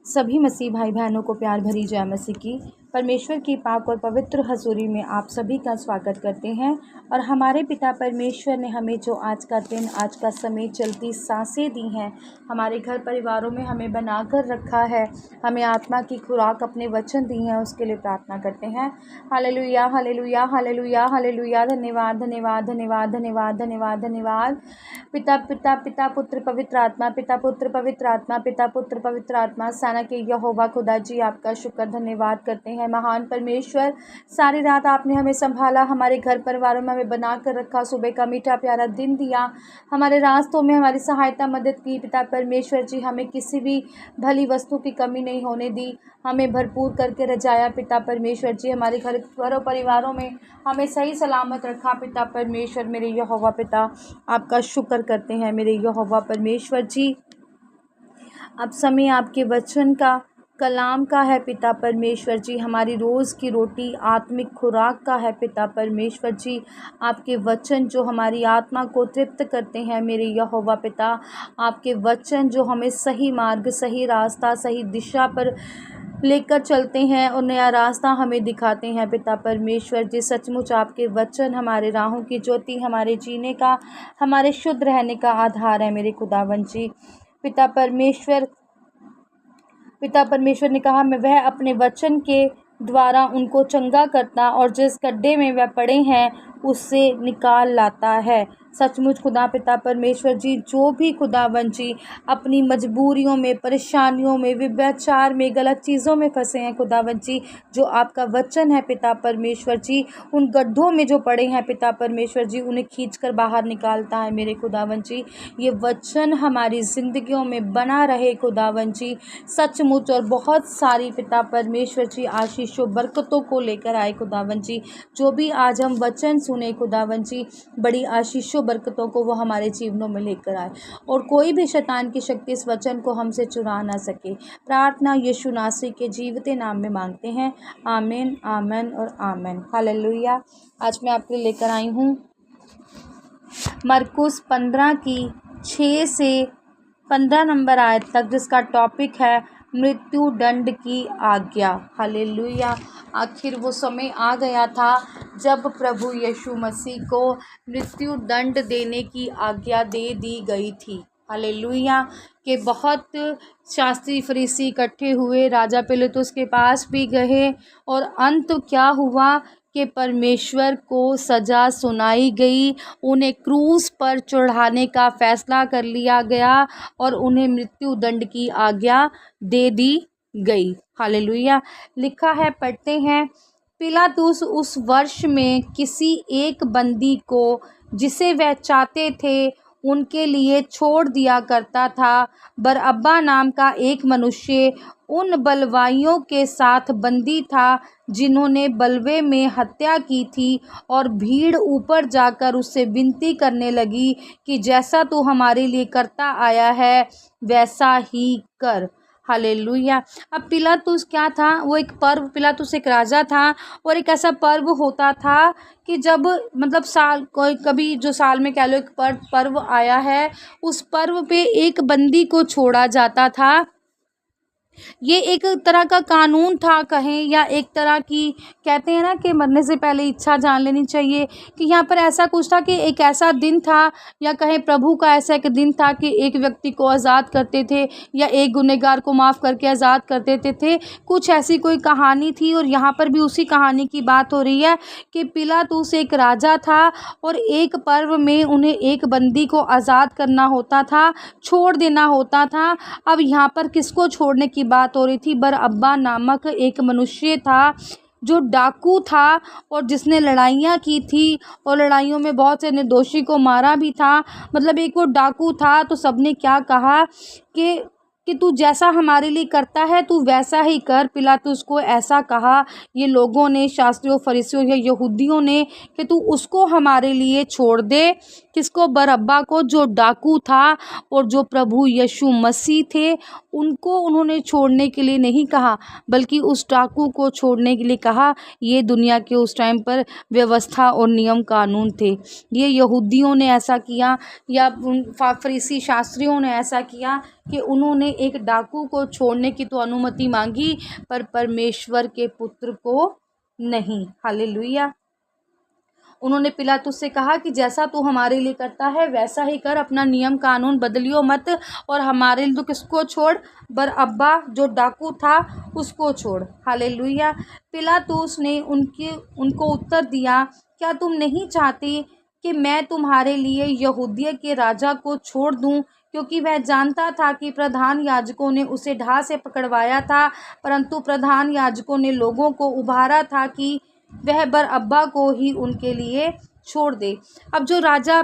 सभी मसीह भाई बहनों को प्यार भरी जय मसीह की। परमेश्वर की पाक और पवित्र हजूरी में आप सभी का स्वागत करते हैं। और हमारे पिता परमेश्वर ने हमें जो आज का दिन, आज का समय, चलती सांसें दी हैं, हमारे घर परिवारों में हमें बनाकर रखा है, हमें आत्मा की खुराक अपने वचन दी हैं, उसके लिए प्रार्थना करते हैं। Hallelujah, hallelujah, hallelujah, hallelujah. धन्यवाद, धन्यवाद, धन्यवाद, धन्यवाद, धन्यवाद, धन्यवाद। पिता पिता पिता पुत्र पवित्र आत्मा, पिता पुत्र पवित्र आत्मा, पिता पुत्र पवित्र आत्मा, सेना के यहोवा खुदा जी, आपका शुक्र धन्यवाद करते हैं। महान परमेश्वर, सारी रात आपने हमें संभाला, हमारे घर परिवारों में हमें बना कर रखा, सुबह का मीठा प्यारा दिन दिया, हमारे रास्तों में हमारी सहायता मदद की। पिता परमेश्वर जी, हमें किसी भी भली वस्तु की कमी नहीं होने दी, हमें भरपूर करके रजाया। पिता परमेश्वर जी, हमारे घरों परिवारों में हमें सही सलामत रखा। पिता परमेश्वर, मेरे यहोवा पिता, आपका शुक्र करते हैं। मेरे यहोवा परमेश्वर जी, अब समय आपके वचन का, कलाम का है। पिता परमेश्वर जी, हमारी रोज़ की रोटी आत्मिक खुराक का है। पिता परमेश्वर जी, आपके वचन जो हमारी आत्मा को तृप्त करते हैं। मेरे यहोवा पिता, आपके वचन जो हमें सही मार्ग, सही रास्ता, सही दिशा पर लेकर चलते हैं और नया रास्ता हमें दिखाते हैं। पिता परमेश्वर जी, सचमुच आपके वचन हमारे राहों की ज्योति, हमारे जीने का, हमारे शुद्ध रहने का आधार है। मेरे खुदावन जी, पिता परमेश्वर ने कहा, मैं वह अपने वचन के द्वारा उनको चंगा करता और जिस गड्ढे में वह पड़े हैं उससे निकाल लाता है। सचमुच खुदा पिता परमेश्वर जी, जो भी खुदावन जी अपनी मजबूरियों में, परेशानियों में, व्यभिचार में, गलत चीज़ों में फंसे हैं खुदावन जी, जो आपका वचन है पिता परमेश्वर जी, उन गड्ढों में जो पड़े हैं पिता परमेश्वर जी, उन्हें खींचकर बाहर निकालता है। मेरे खुदावन जी, ये वचन हमारी ज़िंदगियों में बना रहे खुदावन जी, सचमुच। और बहुत सारी पिता परमेश्वर जी आशीषों बरकतों को लेकर आए खुदावन जी। जो भी आज हम वचन सुने खुदावन जी, बड़ी आशीषों बरकतों को वो हमारे जीवनों में लेकर आए और कोई भी शैतान की शक्ति इस वचन को हमसे चुरा ना सके। प्रार्थना यीशु नासरी के जीवते नाम में मांगते हैं। आमीन, आमीन और आमीन। हालेलुया। आज मैं आपके लिए लेकर आई हूँ मरकुस 15 की 6 से 15 नंबर आयत तक, जिसका टॉपिक है मृत्यु दंड की आज्ञा। हालेलुया। आखिर वो समय आ गया था जब प्रभु यीशु मसीह को मृत्यु दंड देने की आज्ञा दे दी गई थी। हालेलुया। कि बहुत शास्त्री फरीसी इकट्ठे हुए, राजा पिलातुस के पास भी गए और अंत क्या हुआ कि परमेश्वर को सज़ा सुनाई गई, उन्हें क्रूस पर चढ़ाने का फ़ैसला कर लिया गया और उन्हें मृत्यु दंड की आज्ञा दे दी गई। हालेलुया। लिखा है, पढ़ते हैं, पिलातुस उस वर्ष में किसी एक बंदी को जिसे वह चाहते थे उनके लिए छोड़ दिया करता था। बरअब्बा नाम का एक मनुष्य उन बलवाइयों के साथ बंदी था जिन्होंने बलवे में हत्या की थी, और भीड़ ऊपर जाकर उससे विनती करने लगी कि जैसा तू हमारे लिए करता आया है वैसा ही कर। हालेलुया। अब पिलातुस क्या था? वो एक पर्व, पिलातुस एक राजा था और एक ऐसा पर्व होता था कि जब मतलब साल कोई कभी जो साल में कह लो एक पर्व आया है, उस पर्व पे एक बंदी को छोड़ा जाता था। ये एक तरह का कानून था कहें, या एक तरह की, कहते हैं ना कि मरने से पहले इच्छा जान लेनी चाहिए, कि यहाँ पर ऐसा कुछ था कि एक ऐसा दिन था, या कहें प्रभु का ऐसा एक दिन था कि एक व्यक्ति को आज़ाद करते थे या एक गुनहगार को माफ़ करके आज़ाद कर देते थे। कुछ ऐसी कोई कहानी थी और यहाँ पर भी उसी कहानी की बात हो रही है कि पिलातुस एक राजा था और एक पर्व में उन्हें एक बंदी को आज़ाद करना होता था, छोड़ देना होता था। अब यहाँ पर किसको छोड़ने की बात हो रही थी? बरअब्बा नामक एक मनुष्य था जो डाकू था और जिसने लड़ाइयाँ की थी और लड़ाइयों में बहुत से निर्दोषी को मारा भी था। मतलब एक वो डाकू था। तो सबने क्या कहा कि तू जैसा हमारे लिए करता है तू वैसा ही कर। पिलातुस को ऐसा कहा ये लोगों ने, शास्त्रियों, फरीसियों या यहूदियों ने, कि तू उसको हमारे लिए छोड़ दे। किसको? बरअब्बा को, जो डाकू था और जो प्रभु यीशु मसीह थे उनको उन्होंने छोड़ने के लिए नहीं कहा, बल्कि उस डाकू को छोड़ने के लिए कहा। ये दुनिया के उस टाइम पर व्यवस्था और नियम कानून थे। ये यहूदियों ने ऐसा किया या फरीसी शास्त्रियों ने ऐसा किया कि उन्होंने एक डाकू को छोड़ने की तो अनुमति मांगी, पर परमेश्वर के पुत्र को नहीं। हालेलुया। उन्होंने पिलातुस से कहा कि जैसा तू हमारे लिए करता है वैसा ही कर, अपना नियम कानून बदलियो मत, और हमारे लिए तो किसको छोड़, बरअब्बा जो डाकू था उसको छोड़। हालेलुया। पिलातुस ने उनको उत्तर दिया, क्या तुम नहीं चाहते कि मैं तुम्हारे लिए यहूदिया के राजा को छोड़ दूं? क्योंकि वह जानता था कि प्रधान याजकों ने उसे ढा से पकड़वाया था, परंतु प्रधान याजकों ने लोगों को उभारा था कि वह बरअब्बा को ही उनके लिए छोड़ दे। अब जो राजा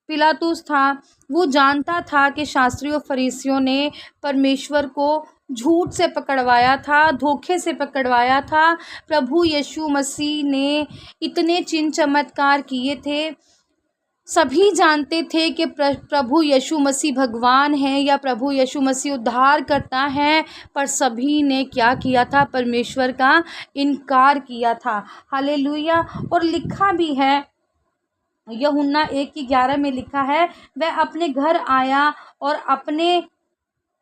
पिलातुस था वो जानता था कि शास्त्रियों फरीसियों ने परमेश्वर को झूठ से पकड़वाया था, धोखे से पकड़वाया था। प्रभु यीशु मसीह ने इतने चिन्ह चमत्कार किए थे, सभी जानते थे कि प्रभु यीशु मसीह भगवान हैं या प्रभु यीशु मसीह उद्धार करता है, पर सभी ने क्या किया था, परमेश्वर का इनकार किया था। हालेलुया। और लिखा भी है, यूहन्ना 1:11 में लिखा है, वह अपने घर आया और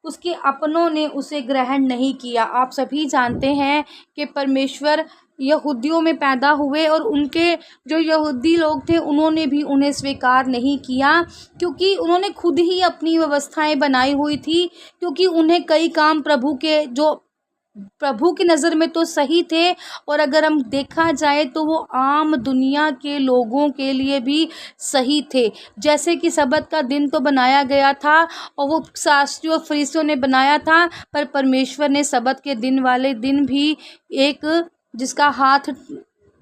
उसके अपनों ने उसे ग्रहण नहीं किया। आप सभी जानते हैं कि परमेश्वर यहूदियों में पैदा हुए और उनके जो यहूदी लोग थे उन्होंने भी उन्हें स्वीकार नहीं किया, क्योंकि उन्होंने खुद ही अपनी व्यवस्थाएं बनाई हुई थी, क्योंकि उन्हें कई काम प्रभु की नज़र में तो सही थे, और अगर हम देखा जाए तो वो आम दुनिया के लोगों के लिए भी सही थे। जैसे कि सबत का दिन तो बनाया गया था और वो शास्त्रियों फरीसियों ने बनाया था, पर परमेश्वर ने सबत के दिन वाले दिन भी एक जिसका हाथ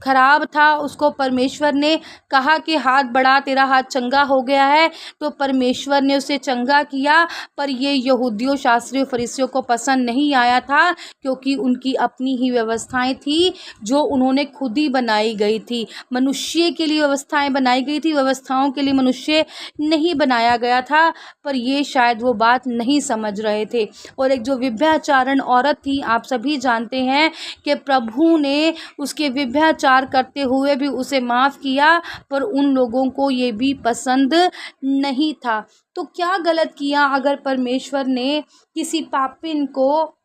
खराब था उसको परमेश्वर ने कहा कि हाथ बढ़ा, तेरा हाथ चंगा हो गया है, तो परमेश्वर ने उसे चंगा किया। पर ये यहूदियों शास्त्रियों फरीसियों को पसंद नहीं आया था, क्योंकि उनकी अपनी ही व्यवस्थाएं थी जो उन्होंने खुद ही बनाई गई थी। मनुष्य के लिए व्यवस्थाएं बनाई गई थी, व्यवस्थाओं के लिए मनुष्य नहीं बनाया गया था, पर ये शायद वो बात नहीं समझ रहे थे। और एक जो व्यभिचारण औरत थी, आप सभी जानते हैं कि प्रभु ने उसके व्यभिचार करते हुए भी उसे माफ़ किया, पर उन लोगों को ये भी पसंद नहीं था। तो क्या गलत किया अगर परमेश्वर ने किसी पापिन को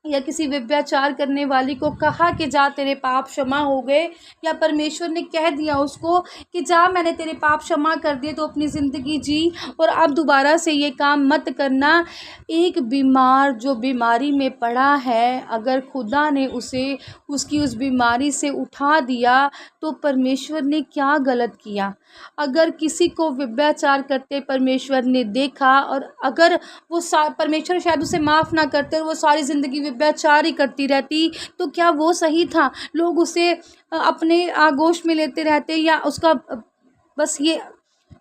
या किसी व्यभिचार करने वाली को कहा कि जा तेरे पाप क्षमा हो गए, या परमेश्वर ने कह दिया उसको कि जा मैंने तेरे पाप क्षमा कर दिए, तो अपनी ज़िंदगी जी और अब दोबारा से ये काम मत करना। एक बीमार जो बीमारी में पड़ा है, अगर खुदा ने उसे उसकी उस बीमारी से उठा दिया, तो परमेश्वर ने क्या गलत किया। अगर किसी को व्यभिचार करते परमेश्वर ने देखा, और अगर वो परमेश्वर शायद उसे माफ़ ना करते और वो सारी ज़िंदगी व्यभिचार ही करती रहती, तो क्या वो सही था? लोग उसे अपने आगोश में लेते रहते या उसका बस ये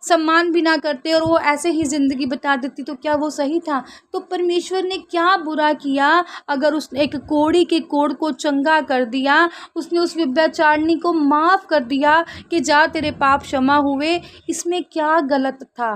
सम्मान भी ना करते और वो ऐसे ही ज़िंदगी बिता देती, तो क्या वो सही था? तो परमेश्वर ने क्या बुरा किया अगर उसने एक कोढ़ी के कोढ़ को चंगा कर दिया, उसने उस व्यभिचारिणी को माफ़ कर दिया कि जा तेरे पाप क्षमा हुए। इसमें क्या गलत था?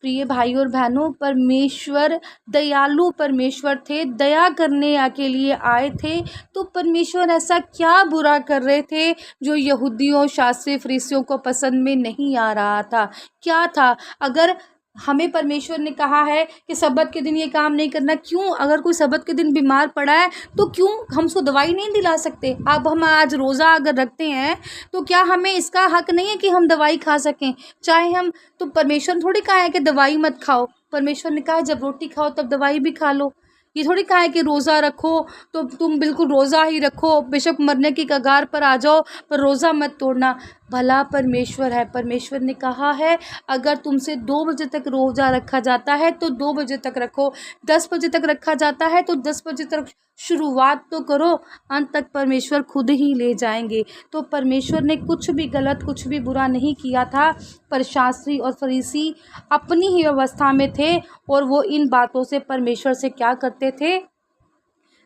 प्रिय भाई और बहनों, परमेश्वर दयालु परमेश्वर थे, दया करने के लिए आए थे, तो परमेश्वर ऐसा क्या बुरा कर रहे थे जो यहूदियों शास्त्री फरीसियों को पसंद में नहीं आ रहा था? क्या था? अगर हमें परमेश्वर ने कहा है कि सबत के दिन ये काम नहीं करना, क्यों अगर कोई सबत के दिन बीमार पड़ा है तो क्यों हम उसको दवाई नहीं दिला सकते? अब हम आज रोज़ा अगर रखते हैं तो क्या हमें इसका हक नहीं है कि हम दवाई खा सकें? चाहे हम, तो परमेश्वर थोड़ी कहा है कि दवाई मत खाओ, परमेश्वर ने कहा है जब रोटी खाओ तब दवाई भी खा लो। ये थोड़ी कहा है कि रोज़ा रखो तो तुम बिल्कुल रोज़ा ही रखो, बेशक मरने की कगार पर आ जाओ पर रोज़ा मत तोड़ना। भला परमेश्वर है, परमेश्वर ने कहा है अगर तुमसे 2 बजे तक रोज़ा रखा जाता है तो 2 बजे तक रखो, 10 बजे तक रखा जाता है तो 10 बजे तक शुरुआत तो करो, अंत तक परमेश्वर खुद ही ले जाएंगे। तो परमेश्वर ने कुछ भी गलत, कुछ भी बुरा नहीं किया था, पर शास्त्री और फरीसी अपनी ही व्यवस्था में थे और वो इन बातों से परमेश्वर से क्या करते थे?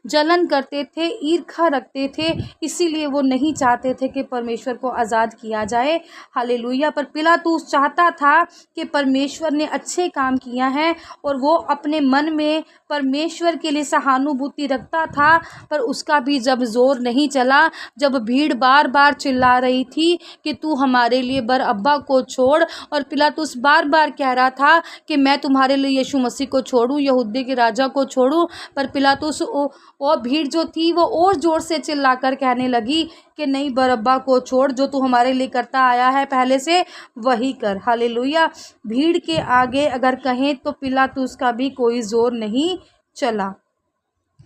जलन करते थे, ईर्ष्या रखते थे, इसीलिए वो नहीं चाहते थे कि परमेश्वर को आज़ाद किया जाए। हालेलुया। पर पिलातुस चाहता था कि परमेश्वर ने अच्छे काम किया है और वो अपने मन में परमेश्वर के लिए सहानुभूति रखता था, पर उसका भी जब ज़ोर नहीं चला, जब भीड़ बार बार चिल्ला रही थी कि तू हमारे लिए बरअब्बा को छोड़, और पिलातुस बार बार कह रहा था कि मैं तुम्हारे लिए यीशु मसीह को छोड़ूं, यहूदी के राजा को छोड़ूं, पर पिलातुस और भीड़ जो थी वो और ज़ोर से चिल्लाकर कहने लगी कि नहीं, बरअब्बा को छोड़, जो तू हमारे लिए करता आया है पहले से वही कर। हालेलुया। भीड़ के आगे अगर कहें तो पिलातुस का भी कोई ज़ोर नहीं चला।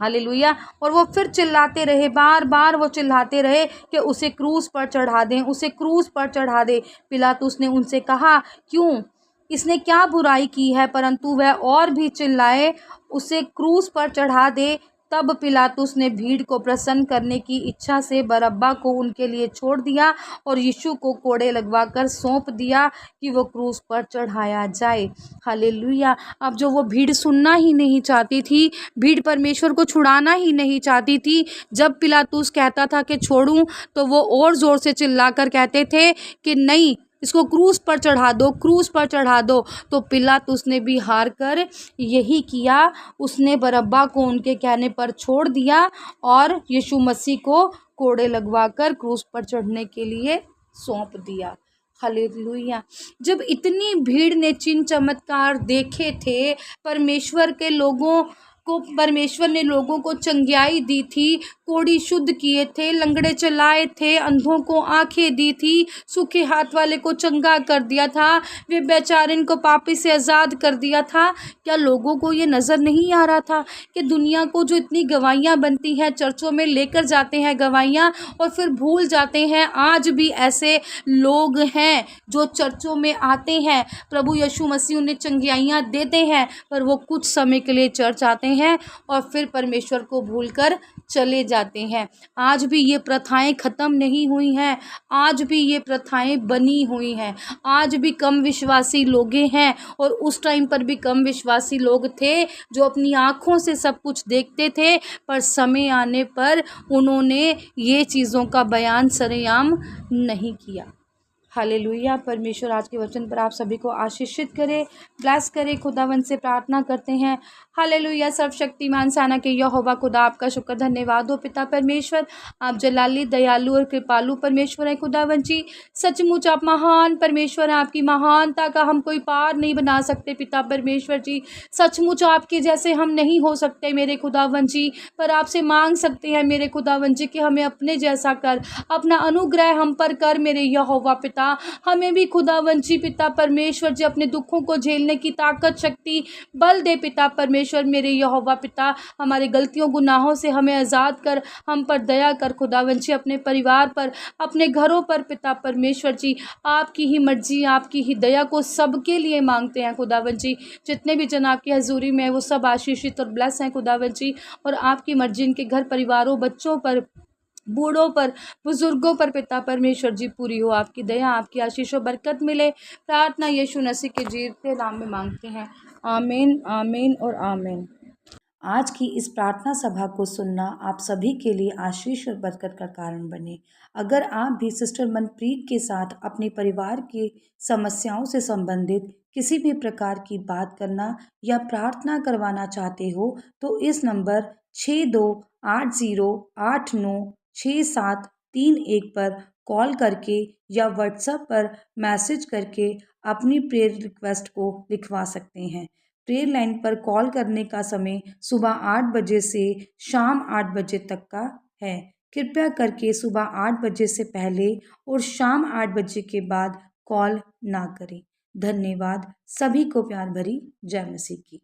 हालेलुया। और वो फिर चिल्लाते रहे, बार बार वो चिल्लाते रहे कि उसे क्रूस पर चढ़ा दें, उसे क्रूस पर चढ़ा दे। पिलातुस ने उनसे कहा, क्यों, इसने क्या बुराई की है? परंतु वह और भी चिल्लाए, उसे क्रूस पर चढ़ा दे। तब पिलातुस ने भीड़ को प्रसन्न करने की इच्छा से बरअब्बा को उनके लिए छोड़ दिया और यीशु को कोड़े लगवाकर सौंप दिया कि वो क्रूस पर चढ़ाया जाए। हालेलुया। अब जो वो भीड़ सुनना ही नहीं चाहती थी, भीड़ परमेश्वर को छुड़ाना ही नहीं चाहती थी, जब पिलातुस कहता था कि छोड़ूं, तो वो और ज़ोर से चिल्लाकर कहते थे कि नहीं, इसको क्रूस पर चढ़ा दो, क्रूस पर चढ़ा दो। तो पिलातुस ने भी हार कर यही किया, उसने बरअब्बा को उनके कहने पर छोड़ दिया और यीशु मसीह को कोड़े लगवाकर क्रूस पर चढ़ने के लिए सौंप दिया। हालेलुया। जब इतनी भीड़ ने चिन्ह चमत्कार देखे थे, परमेश्वर ने लोगों को चंगियाई दी थी, कोढ़ी शुद्ध किए थे, लंगड़े चलाए थे, अंधों को आंखें दी थी, सूखे हाथ वाले को चंगा कर दिया था, वे बेचारिन को पापी से आज़ाद कर दिया था। क्या लोगों को ये नज़र नहीं आ रहा था कि दुनिया को जो इतनी गवाहियाँ बनती हैं, चर्चों में लेकर जाते हैं गवाहियाँ और फिर भूल जाते हैं? आज भी ऐसे लोग हैं जो चर्चों में आते हैं, प्रभु यीशु मसीह उन्हें चंगियाइयाँ देते हैं, पर वो कुछ समय के लिए चर्च आते हैं और फिर परमेश्वर को भूलकर चले जाते हैं। आज भी ये प्रथाएं ख़त्म नहीं हुई हैं, आज भी ये प्रथाएं बनी हुई हैं। आज भी कम विश्वासी लोग हैं, और उस टाइम पर भी कम विश्वासी लोग थे जो अपनी आँखों से सब कुछ देखते थे, पर समय आने पर उन्होंने ये चीज़ों का बयान सरेआम नहीं किया। हालेलुया। परमेश्वर आज के वचन पर आप सभी को आशीषित करे, ब्लेस करे। खुदावन से प्रार्थना करते हैं। हालेलुया। सर्वशक्तिमान सेना के यहोवा खुदा, आपका शुक्र धन्यवाद हो पिता परमेश्वर। आप जलाली, दयालु और कृपालु परमेश्वर हैं खुदावन जी। सचमुच आप महान परमेश्वर हैं, आपकी महानता का हम कोई पार नहीं बना सकते पिता परमेश्वर जी। सचमुच आपके जैसे हम नहीं हो सकते मेरे खुदावन जी, पर आपसे मांग सकते हैं मेरे खुदावन जी कि हमें अपने जैसा कर, अपना अनुग्रह हम पर कर मेरे यहोवा पिता। हमें भी खुदावन जी पिता परमेश्वर जी अपने दुखों को झेलने की ताकत, शक्ति, बल दे पिता परमेश्वर मेरे यहोवा पिता। हमारे गलतियों गुनाहों से हमें आज़ाद कर, हम पर दया कर खुदावन जी, अपने परिवार पर, अपने घरों पर पिता परमेश्वर जी। आपकी ही मर्जी, आपकी ही दया को सबके लिए मांगते हैं खुदावन जी। जितने भी जन आपकी हजूरी में वो सब आशीषित और ब्लेस हैं खुदावन जी, और आपकी मर्जी इनके घर परिवारों, बच्चों पर, बूढ़ों पर, बुजुर्गों पर पिता परमेश्वर जी पूरी हो। आपकी दया, आपकी आशीष और बरकत मिले। प्रार्थना यीशु मसीह के जीते नाम में मांगते हैं। आमीन, आमीन और आमीन। आज की इस प्रार्थना सभा को सुनना आप सभी के लिए आशीष और बरकत का कारण बने। अगर आप भी सिस्टर मनप्रीत के साथ अपने परिवार की समस्याओं से संबंधित किसी भी प्रकार की बात करना या प्रार्थना करवाना चाहते हो, तो इस नंबर 6280896731 पर कॉल करके या व्हाट्सएप पर मैसेज करके अपनी प्रेयर रिक्वेस्ट को लिखवा सकते हैं। प्रेयर लाइन पर कॉल करने का समय सुबह 8 बजे से शाम 8 बजे तक का है। कृपया करके सुबह 8 बजे से पहले और शाम 8 बजे के बाद कॉल ना करें। धन्यवाद। सभी को प्यार भरी जय मसीह की।